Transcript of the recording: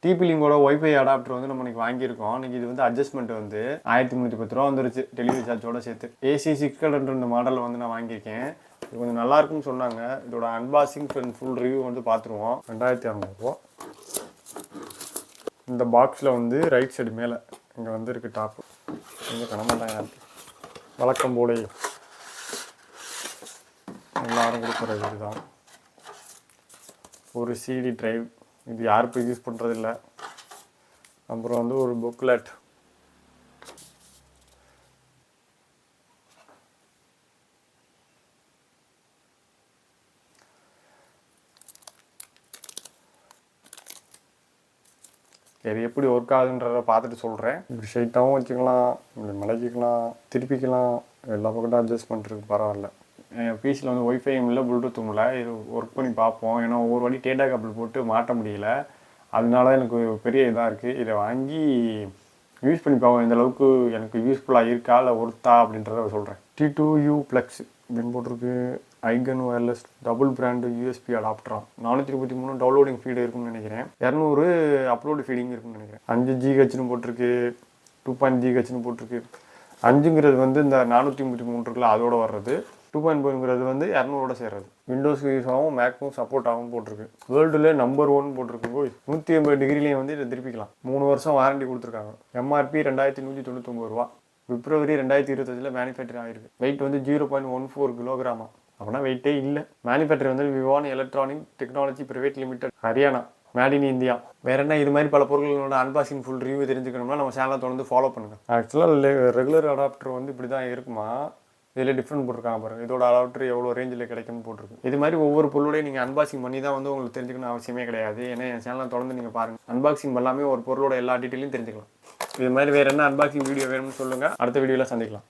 DP லிங்கோட wifi adapter வந்து நம்ம இன்னைக்கு வாங்கியிருக்கோம். இன்னைக்கு இது வந்து அட்ஜஸ்ட்மெண்ட் வந்து 1310 ரூபா வந்துருச்சு டெலிவரி சார்ஜோட சேர்த்து. ஏசி 600 இந்த மாடலில் வந்து நான் வாங்கியிருக்கேன். இது கொஞ்சம் நல்லா இருக்குன்னு சொன்னாங்க. இதோட அன்பாக்சிங் ஃபுல் ரிவ்யூ வந்து பார்த்துருவோம். 2200 ரூபா. இந்த பாக்ஸில் வந்து ரைட் சைடு மேலே இங்கே வந்து இருக்குது டாப்பு. கொஞ்சம் கனமாட்டாங்க எனக்கு வழக்கம் போலே எல்லாரும் கொடுக்குறது இதுதான். ஒரு சிடி டிரைவ், இது யாருக்கும் யூஸ் பண்ணுறதில்ல. அப்புறம் வந்து ஒரு புக்லெட், இது எப்படி ஒர்க் ஆகுதுன்றதை பார்த்துட்டு சொல்கிறேன். இப்படி ஸ்ட்ரைட்டாகவும் வச்சுக்கலாம், இப்படி மடக்கிக்கலாம், திருப்பிக்கலாம், எல்லா பக்கத்தும் அட்ஜஸ்ட் பண்ணுறதுக்கு பரவாயில்ல. என் பிசியில் வந்து ஒய்ஃபையும் இல்லை, ப்ளூடூத்தும் இல்லை. இது ஒர்க் பண்ணி பார்ப்போம். ஏன்னா ஒவ்வொரு வாட்டி டேட்டா கேபிள் போட்டு மாட்ட முடியல. அதனால எனக்கு பெரிய இதாக இருக்குது. இதை வாங்கி யூஸ் பண்ணி பார்ப்போம், இந்த அளவுக்கு எனக்கு யூஸ்ஃபுல்லாக இருக்கா இல்லை ஒர்த்தா அப்படின்றத சொல்கிறேன். T2U ப்ளக்ஸ் அப்படின்னு போட்டிருக்கு. Icon wireless double brand USB அடாப்டரா. 433 டவுன்லோடிங் ஃபீடு இருக்குன்னு நினைக்கிறேன். 200 அப்லோடு ஃபீடிங் இருக்குன்னு நினைக்கிறேன். 5 GHன்னு போட்டிருக்கு, 2.0 GHன்னு போட்டிருக்கு. 5ங்கிறது வந்து இந்த 433 இருக்குல்ல அதோட வர்றது. 2.5ங்கிறது வந்து 200ஓட சேர்றது. விண்டோஸ் யூஸ் ஆகும், மேக்கும் சப்போர்ட் ஆகும் போட்டிருக்கு. வேர்ல்டுல நம்பர் 1 போட்டிருக்கு. 180 டிகிரிலையும் வந்து இதை திருப்பிக்கலாம். 3 வருஷம் வாரண்டி கொடுத்துருக்காங்க. எம்ஆர்பி 2199 ரூபா. பிப்ரவரி 2025 மேனுஃபேக்சர் ஆகிருக்கு. வெயிட் வந்து 0.14 கிலோகிராமா. அப்படின்னா வெயிட்டே இல்லை. மேனுஃபேக்சர் வந்து Vivaan electronic technology private limited, Haryana. Made in India. வேறு என்ன இது மாதிரி பல பொருட்களோட அன்பாக்சிங் ஃபுல் ரிவ்யூ தெரிஞ்சுக்கணும்னா நம்ம சேனலை தொடர்ந்து ஃபாலோ பண்ணுங்கள். ஆக்சுவலாக ரெகுலர் அடாப்டர் வந்து இப்படி தான் இருக்குமா, இதில் டிஃப்ரெண்ட் போட்டிருக்காங்க பாருங்கள். இதோட அடாப்டர் எவ்வளோ ரேஞ்சில் கிடைக்கும்னு போட்டிருக்கு. இது மாதிரி ஒவ்வொரு பொருளோடையும் நீங்கள் அன்பாக்சிங் பண்ணி தான் வந்து உங்களுக்கு தெரிஞ்சுக்கணும் அவசியமே கிடையாது. ஏன்னா என் சேனலை தொடர்ந்து நீங்கள் பாருங்கள். அன்பாக்சிங் பண்ணாமே ஒரு பொருளோட எல்லா டீட்டெயிலையும் தெரிஞ்சுக்கலாம். இது மாதிரி வேறு என்ன அன்பாக்சிங் வீடியோ வேணும்னு சொல்லுங்கள். அடுத்த வீடியோவில் சந்திக்கலாம்.